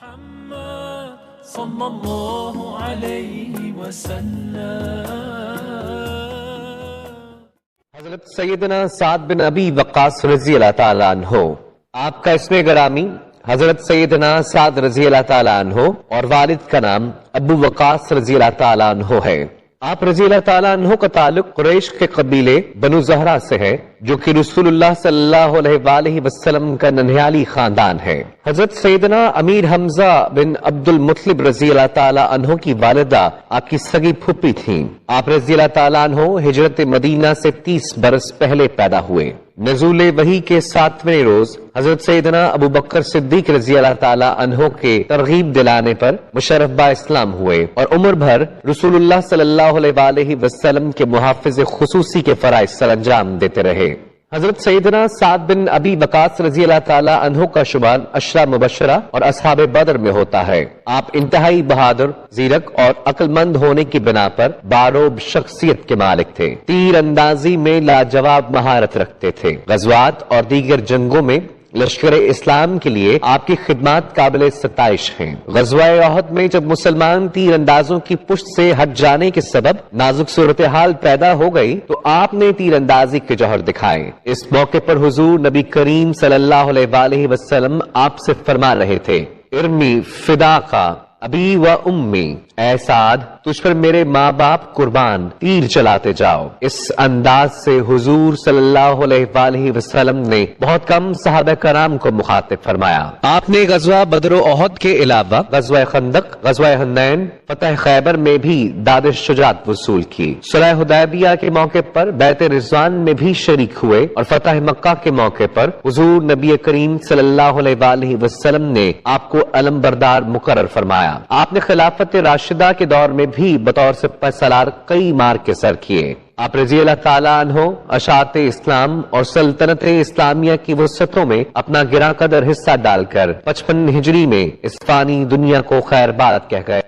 صلی اللہ علیہ وسلم۔ حضرت سیدنا سعد بن ابی وقاص رضی اللہ تعالیٰ عنہ، آپ کا اسم گرامی حضرت سیدنا سعد رضی اللہ تعالیٰ عنہ اور والد کا نام ابو وقاص رضی اللہ تعالیٰ عنہ ہے۔ آپ رضی اللہ تعالیٰ عنہ کا تعلق قریش کے قبیلے بنو زہرہ سے ہے، جو کہ رسول اللہ صلی اللہ علیہ وآلہ وسلم کا ننھیالی خاندان ہے۔ حضرت سیدنا امیر حمزہ بن عبد المطلب رضی اللہ تعالیٰ عنہ کی والدہ آپ کی سگی پھوپھی تھیں۔ آپ رضی اللہ تعالیٰ عنہ ہجرت مدینہ سے 30 برس پہلے پیدا ہوئے۔ نزول وحی کے 7ویں روز حضرت سیدنا ابو بکر صدیق رضی اللہ تعالیٰ عنہ کے ترغیب دلانے پر مشرف با اسلام ہوئے اور عمر بھر رسول اللہ صلی اللہ علیہ وآلہ وسلم کے محافظ خصوصی کے فرائض سر انجام دیتے رہے۔ حضرت سیدنا سعد بن ابی وقاص رضی اللہ تعالیٰ عنہ کا شمار عشرہ مبشرہ اور اصحاب بدر میں ہوتا ہے۔ آپ انتہائی بہادر، زیرک اور عقل مند ہونے کی بنا پر باروب شخصیت کے مالک تھے۔ تیر اندازی میں لاجواب مہارت رکھتے تھے۔ غزوات اور دیگر جنگوں میں لشکر اسلام کے لیے آپ کی خدمات قابل ستائش ہیں۔ غزوہ احد میں جب مسلمان تیر اندازوں کی پشت سے ہٹ جانے کے سبب نازک صورتحال پیدا ہو گئی تو آپ نے تیر اندازی کے جوہر دکھائے۔ اس موقع پر حضور نبی کریم صلی اللہ علیہ وآلہ وسلم آپ سے فرما رہے تھے، ارمی فداقا ابی و امی، اے سعد تجھ پر میرے ماں باپ قربان، تیر چلاتے جاؤ۔ اس انداز سے حضور صلی اللہ علیہ وآلہ وسلم نے بہت کم صحابہ کرام کو مخاطب فرمایا۔ آپ نے غزوہ بدر و احد کے علاوہ غزوہ خندق، غزوہ حنین، فتح خیبر میں بھی داد شجاعت وصول کی۔ صلح حدیبیہ کے موقع پر بیعت رضوان میں بھی شریک ہوئے اور فتح مکہ کے موقع پر حضور نبی کریم صلی اللہ علیہ وآلہ وسلم نے آپ کو علم بردار مقرر فرمایا۔ آپ نے خلافت راشدہ کے دور میں بھی بطور سپہ سالار کئی مار کے سر کیے۔ آپ رضی اللہ تعالیٰ عنہ اشاعت اسلام اور سلطنت اسلامیہ کی وسعتوں میں اپنا گراں قدر حصہ ڈال کر 55 ہجری میں اس فانی دنیا کو خیر باد کہہ گئے۔